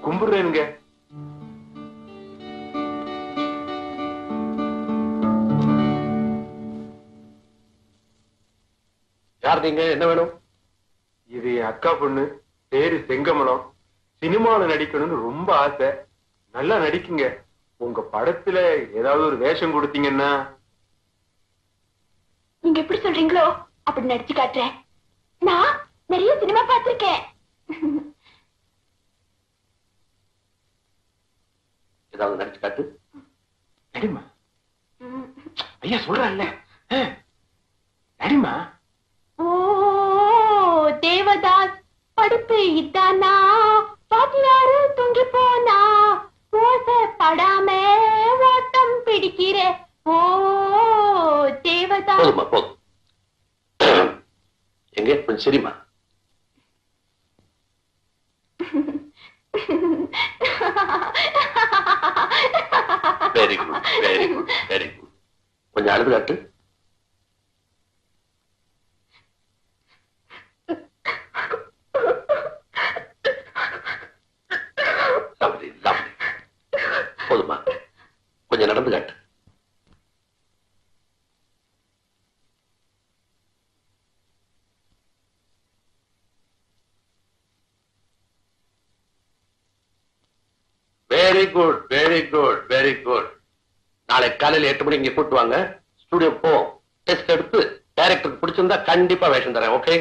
கும்பிடுறேனுங்க. யார் நீங்க? என்ன வேணும்? இது என் அக்கா பொண்ணு, பேரு செங்கமலம். சினிமாவில் நடிக்கணும்னு ரொம்ப ஆசை. நல்லா நடிக்குங்க. உங்க படத்துல ஏதாவது ஒரு வேஷம் கொடுத்தீங்கன்னா. நீங்க எப்படி சொல்றீங்களோ அப்படி நடிச்சு காட்டுறேன். நான் நிறைய சினிமா பார்த்திருக்கேன். ஏதாவது நடிச்சு காட்டு. நடிமா. ஐயா சொல்றல்ல, நடிமா. ஓ தேவதாஸ் படிப்பு இதானா, பாட்டியாரு தூங்கி போனா, படாம ஓட்டம் பிடிக்கிற. ஓ தேவதாஸ். போதுமா போதும். எங்க கொஞ்சம் சரிமா. Very good very good very good. கொஞ்சம் அழுது காட்டு. போதுமா, கொஞ்சம் நடந்து காட்டு. Very good very good very good. நாளை காலையில் 8 மணிக்கு இங்க கூட்டு வாங்க. ஸ்டுடியோ போ, டெஸ்ட் எடுத்து டைரக்டருக்கு பிடிச்சிருந்தா கண்டிப்பா வேஷம் தரேன். ஓகே?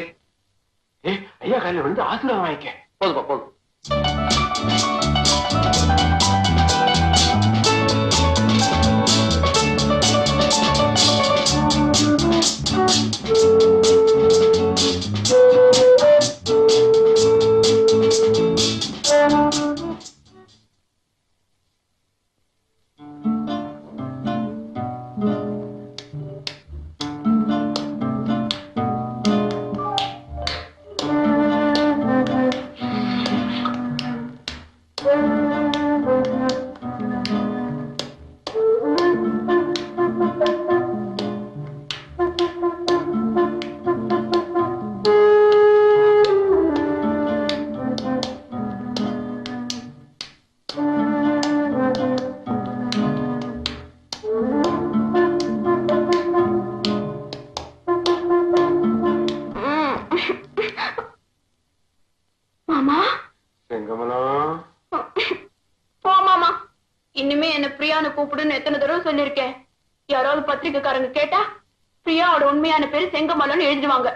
ஐயா காலையில் வந்து ஆசீர்வாதம் வாங்கிக்க. போதுமா போதும். இனிமே என்ன பிரியான்னு கூப்பிடுன்னு எத்தனை தடவை சொல்லிருக்கேன். யாராவது பத்திரிக்கைக்காரங்க கேட்டா பிரியாவோட உண்மையான பேரு செங்கமலன் எழுதிடுவாங்க.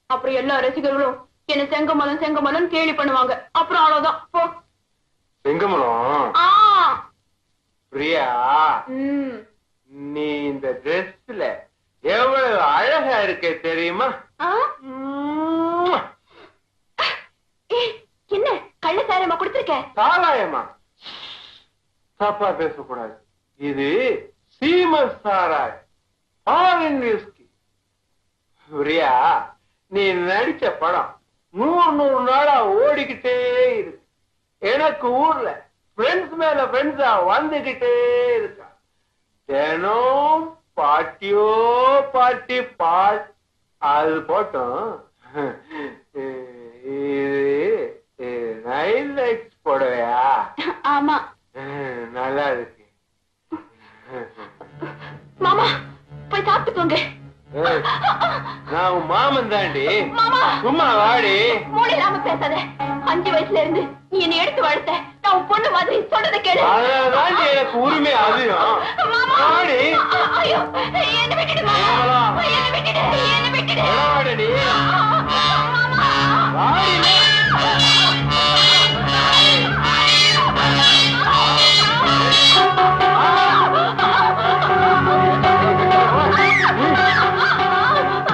அப்புறம் எல்லா ரசிகர்களும் என்ன செங்கமலன் செங்கமலன் கேலி பண்ணுவாங்க. அப்புறம் அவ்வளவுதான். போ. செங்கமலம். பிரியா, நீ இந்த ட்ரெஸ்ல எவ்வளவு அழகா இருக்க தெரியுமா? என்ன கள்ள சாராயமா கொடுத்திருக்க? சாராயமா? தப்பா பேசக்கூடாது. இது சீமஸ் சாராயம், ஃபாரின் விஸ்கி. பிரியா, நீ நடிச்ச படம் 100 நாளா ஓடிக்கிட்டே இருக்கு. எனக்கு ஊர்ல ஃப்ரெண்ட்ஸ் மேல ஃப்ரெண்ட்ஸா வந்துகிட்டே இருக்கா. தினம் பாட்டியோ பாட்டி பாட். அது போட்டோம். இது நைட் லைட்ஸ் போடவையா? ஆமா, நல்லா இருக்கு. மாமா போய் சாப்பிட்டு போங்க. நான் உன் மாமன் தாண்டி. சும்மா வாடி. மூளையிலாம பேசாத. 5 வயசுல இருந்து நீ என்னை எடுத்து வளர்த்த. நான் உன் பொண்ணு மாதிரி சொல்றதை கேளு. அதான் எனக்கு உரிமை அதிகம். வாடி. ஐயோ, என்ன விட்டுடு மாமா. என்ன விட்டுடு, என்ன விட்டுடு. வாடி. வாடி.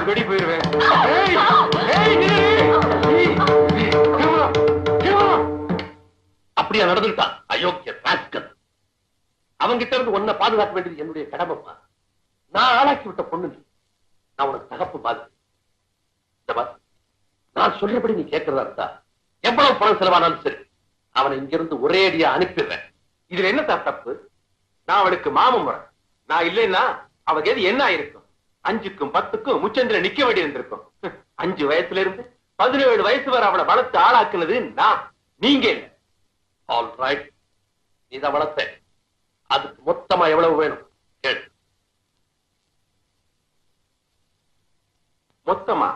வெடி போயிருவேன். அப்படியா நடந்துட்டான் அயோக்கிய ராஸ்கல். அவங்கிட்ட இருந்து உன்னை பாதுகாக்க வேண்டியது என்னுடைய கடமைப்பா. நான் ஆளாக்கி விட்ட பொண்ணு நீ. நான் உனக்கு தகப்பு மாதிரி. நான் சொல்றபடி நீ கேட்கறதா இருந்தா எவ்வளவு பணம் செலவானாலும் சரி, அவனை இங்கிருந்து ஒரே அடியா அனுப்பிடுறேன். இதுல என்ன சார் தப்பு? நான் அவளுக்கு மாமன் முறை. நான் இல்லைன்னா அவ எது என்ன ஆயிருக்கும்? 5க்கும் 10க்கும் முச்சந்திர நிக்க வேண்டி இருந்திருக்கும். 5 வயசுல இருந்து 17 வயசு வரை அவளை வளர்த்து ஆளாக்குனது நான், நீங்க இல்ல. ஆல் ரைட், நீதான் வளர்த்த. அதுக்கு மொத்தமா எவ்வளவு வேணும் கேளு. மொத்தமா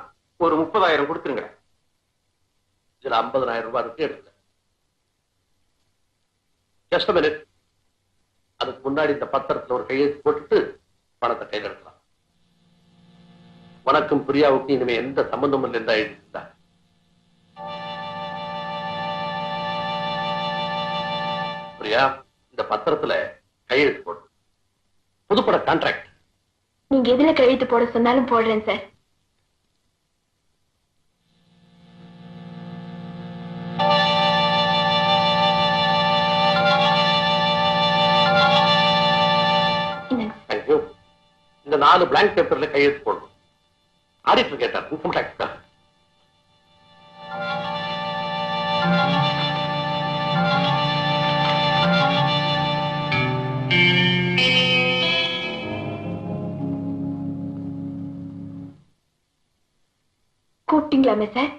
ஒரு 30,000 கொடுத்துருங்க. இதுல 50,000 ரூபாய் இருக்கு, எடுக்க. Just a minute. அதுக்கு முன்னாடி இந்த பத்திரத்துல ஒரு கையெழுத்து போட்டுட்டு பணத்தை கையில் எடுக்கலாம். உனக்கும் பிரியாவுக்கும் இனிமே எந்த சம்பந்தமும் இல்லை என்றா எழுதியிருந்தா. பிரியா, இந்த பத்திரத்துல கையெழுத்து போடு. புதுப்பட கான்ட்ராக்ட். நீங்க எதுல கையெழுத்து போட சொன்னாலும் போடுறேன் சார். தேங்க்யூ. இந்த 4 blank பேப்பர்ல கையெழுத்து போடணும். ஆடிட்டர் கேட்டார், இன்கம் டாக்ஸ் தான். கூப்பிட்டீங்களாமே சார்?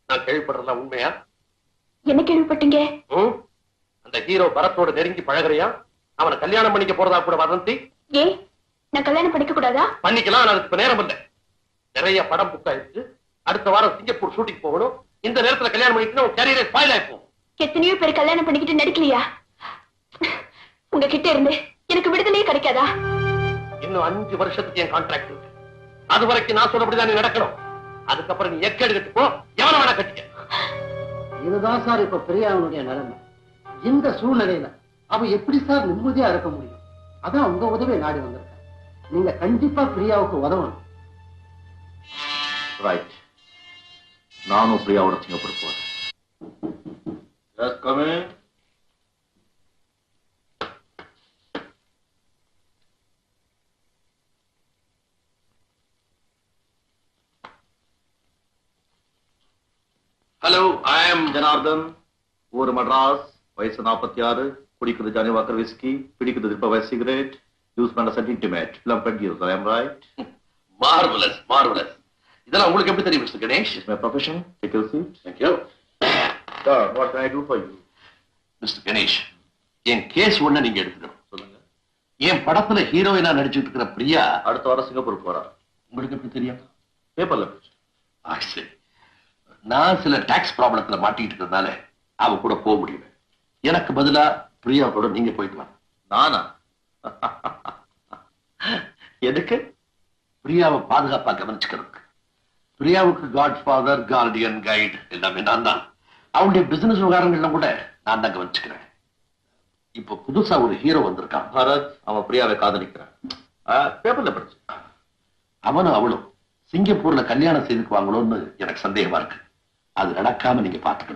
நான் கேள்விப்படுறதெல்லாம் உண்மையா? என்ன கேள்விப்பட்டீங்க? அந்த ஹீரோ பரத்தோட நெருங்கி பழகுறியா? அவனை கல்யாணம் பண்ணிக்க போறதா கூட வதந்தி. ஏன் நான் கல்யாணம் பண்ணிக்க கூடாதா? பண்ணிக்கலாம், அதுக்கு இப்ப நேரம் இல்லை. நிறைய படம் புக் ஆயிடுச்சு. அடுத்த வாரம் சிங்கப்பூர் ஷூட்டிங் போகணும். இந்த நேரத்துல கல்யாணம் பண்ணிட்டு உன் கேரியரே ஸ்பாயில் ஆயிப்போம். எத்தனையோ பேர் கல்யாணம் பண்ணிக்கிட்டு நடிக்கலையா? உங்ககிட்ட இருந்து எனக்கு விடுதலையே கிடைக்காதா? இன்னும் 5 வருஷத்துக்கு என் கான்ட்ராக்ட் இருக்கு. அது வரைக்கும் நான் சொல்லப்படிதான் நீ நடக்கணும். அதுக்கப்புறம் நீ எக்கேடு கட்டுப்போ, எவனை வேணா கட்டிக்க. இதுதான் சார் இப்ப பிரியாவுடைய நிலைமை. இந்த சூழ்நிலையில அவ எப்படி சார் நிம்மதியா இருக்க முடியும்? அதான் உங்க உதவியை நாடி வந்திருக்கேன். நீங்க கண்டிப்பா பிரியாவுக்கு உதவணும். ரைட், நானும் பிரியாவோட சிங்கப்பூர் போறேன். ஹலோ, ஐ ஆம் ஜனார்தன். ஊர் மட்ராஸ், வயசு 46, குடிக்கிறது ஜானி வாக்கர் விஸ்கி, பிடிக்கிறது திருப்ப சிகரெட், யூஸ் பண்ண சென்ட் இன்டிமேட், பிளம்பட் use. I am right? Marvellous, marvellous. இதெல்லாம் உங்களுக்கு எப்படி தெரியும் mister Ganesh? It's my profession. Take your seat. Thank you. Sir, what can I do for you? Mister Ganesh, என் கேஸ் ஒண்ணு நீங்க எடுத்துக்கணும். சொல்லுங்க. என் படத்துல ஹீரோயினா நடிச்சிட்டு இருக்கிற பிரியா அடுத்த வாரம் சிங்கப்பூர் போறா. உங்களுக்கு எப்படி தெரியும்? பேப்பர்ல. சரி, நான் சில டாக்ஸ் ப்ராப்ளத்துல மாட்டிட்டு இருக்கிறதுனால அவ கூட போக முடியல. எனக்கு பதிலா பிரியா கூட நீங்க போயிட்டு வாங்க. நானா? எதுக்கு? பிரியாவை பாதுகாப்பா கவனிச்சுக்கிறதுக்கு. பிரியாவுக்கு காட் ஃபாதர், கார்டியன், கைடு எல்லாமே நான் தான். அவனுடைய பிசினஸ் விவகாரங்கள்லாம் கூட நான் தான் கவனிச்சுக்கிறேன். இப்ப புதுசா ஒரு ஹீரோ வந்திருக்கான், பரத். அவன் பிரியாவை காதலிக்கிறான். பேப்பர்ல படிச்சு. அவனும் அவளும் சிங்கப்பூர்ல கல்யாணம் செய்துக்குவாங்களோன்னு எனக்கு சந்தேகமா இருக்கு. அது நடக்காம நீங்க பாத்துக்கணும்.